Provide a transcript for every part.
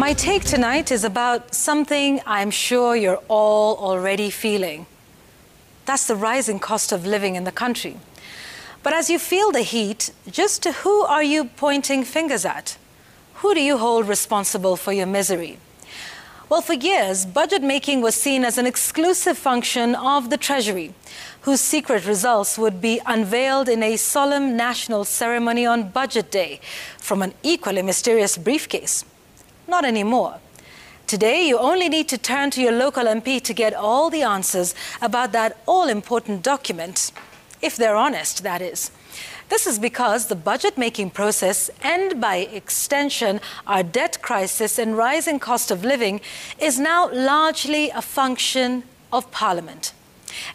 My take tonight is about something I'm sure you're all already feeling. That's the rising cost of living in the country. But as you feel the heat, just who are you pointing fingers at? Who do you hold responsible for your misery? Well, for years, budget making was seen as an exclusive function of the Treasury, whose secret results would be unveiled in a solemn national ceremony on Budget Day from an equally mysterious briefcase. Not anymore. Today, you only need to turn to your local MP to get all the answers about that all-important document, if they're honest, that is. This is because the budget-making process, and by extension, our debt crisis and rising cost of living, is now largely a function of Parliament.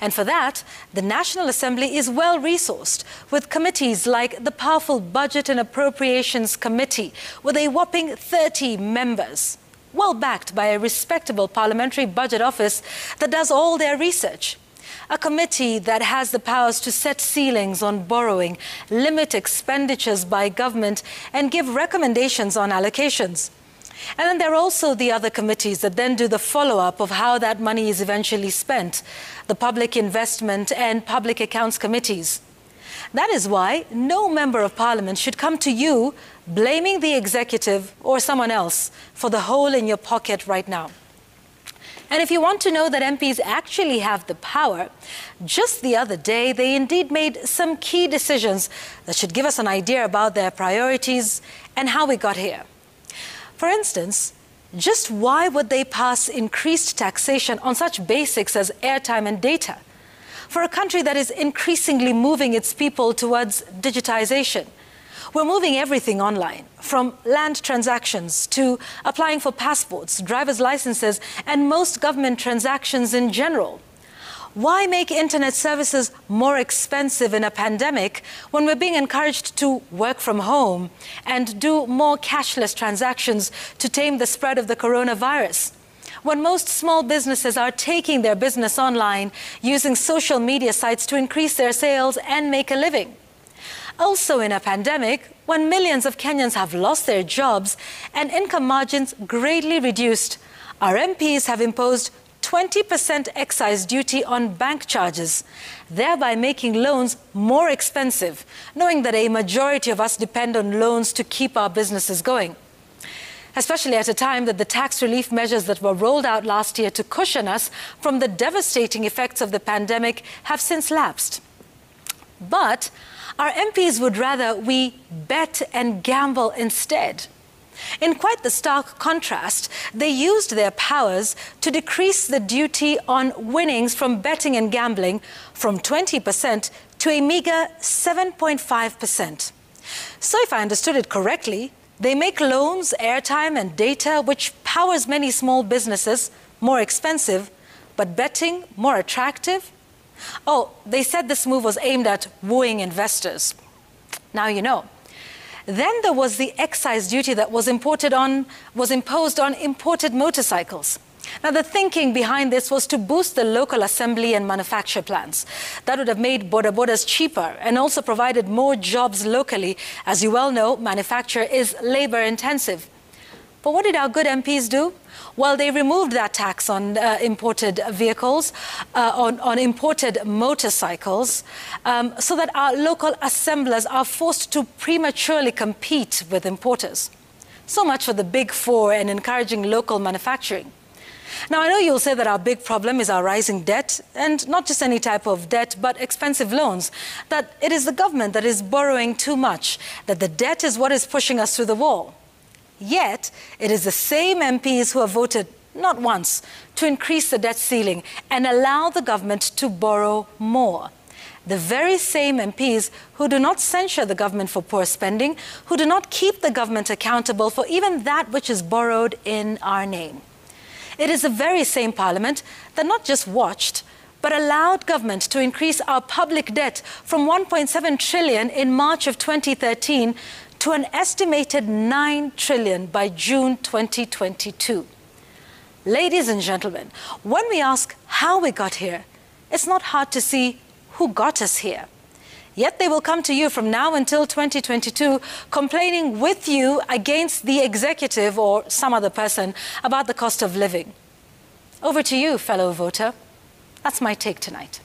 And for that, the National Assembly is well-resourced, with committees like the powerful Budget and Appropriations Committee, with a whopping 30 members, well backed by a respectable parliamentary budget office that does all their research. A committee that has the powers to set ceilings on borrowing, limit expenditures by government, and give recommendations on allocations. And then there are also the other committees that then do the follow-up of how that money is eventually spent, the Public Investment and Public Accounts Committees. That is why no member of Parliament should come to you blaming the executive or someone else for the hole in your pocket right now. And if you want to know that MPs actually have the power, just the other day, they indeed made some key decisions that should give us an idea about their priorities and how we got here. For instance, just why would they pass increased taxation on such basics as airtime and data for a country that is increasingly moving its people towards digitization? We're moving everything online, from land transactions to applying for passports, driver's licenses, and most government transactions in general. Why make internet services more expensive in a pandemic when we're being encouraged to work from home and do more cashless transactions to tame the spread of the coronavirus? When most small businesses are taking their business online, using social media sites to increase their sales and make a living? Also in a pandemic, when millions of Kenyans have lost their jobs and income margins greatly reduced, our MPs have imposed 20% excise duty on bank charges, thereby making loans more expensive, knowing that a majority of us depend on loans to keep our businesses going. Especially at a time that the tax relief measures that were rolled out last year to cushion us from the devastating effects of the pandemic have since lapsed. But our MPs would rather we bet and gamble instead. In quite the stark contrast, they used their powers to decrease the duty on winnings from betting and gambling from 20% to a meager 7.5%. So if I understood it correctly, they make loans, airtime and data, which powers many small businesses, more expensive, but betting more attractive? Oh, they said this move was aimed at wooing investors. Now you know. Then there was the excise duty that was imposed on imported motorcycles. Now, the thinking behind this was to boost the local assembly and manufacture plants. That would have made bodas cheaper and also provided more jobs locally. As you well know, manufacture is labor-intensive. But what did our good MPs do? Well, they removed that tax on imported vehicles, on imported motorcycles, so that our local assemblers are forced to prematurely compete with importers. So much for the Big Four and encouraging local manufacturing. Now, I know you'll say that our big problem is our rising debt, and not just any type of debt, but expensive loans, that it is the government that is borrowing too much, that the debt is what is pushing us through the wall. Yet, it is the same MPs who have voted, not once, to increase the debt ceiling and allow the government to borrow more. The very same MPs who do not censure the government for poor spending, who do not keep the government accountable for even that which is borrowed in our name. It is the very same Parliament that not just watched, but allowed government to increase our public debt from 1.7 trillion in March of 2013 to an estimated 9 trillion by June 2022. Ladies and gentlemen, when we ask how we got here, it's not hard to see who got us here. Yet they will come to you from now until 2022 complaining with you against the executive or some other person about the cost of living. Over to you, fellow voter. That's my take tonight.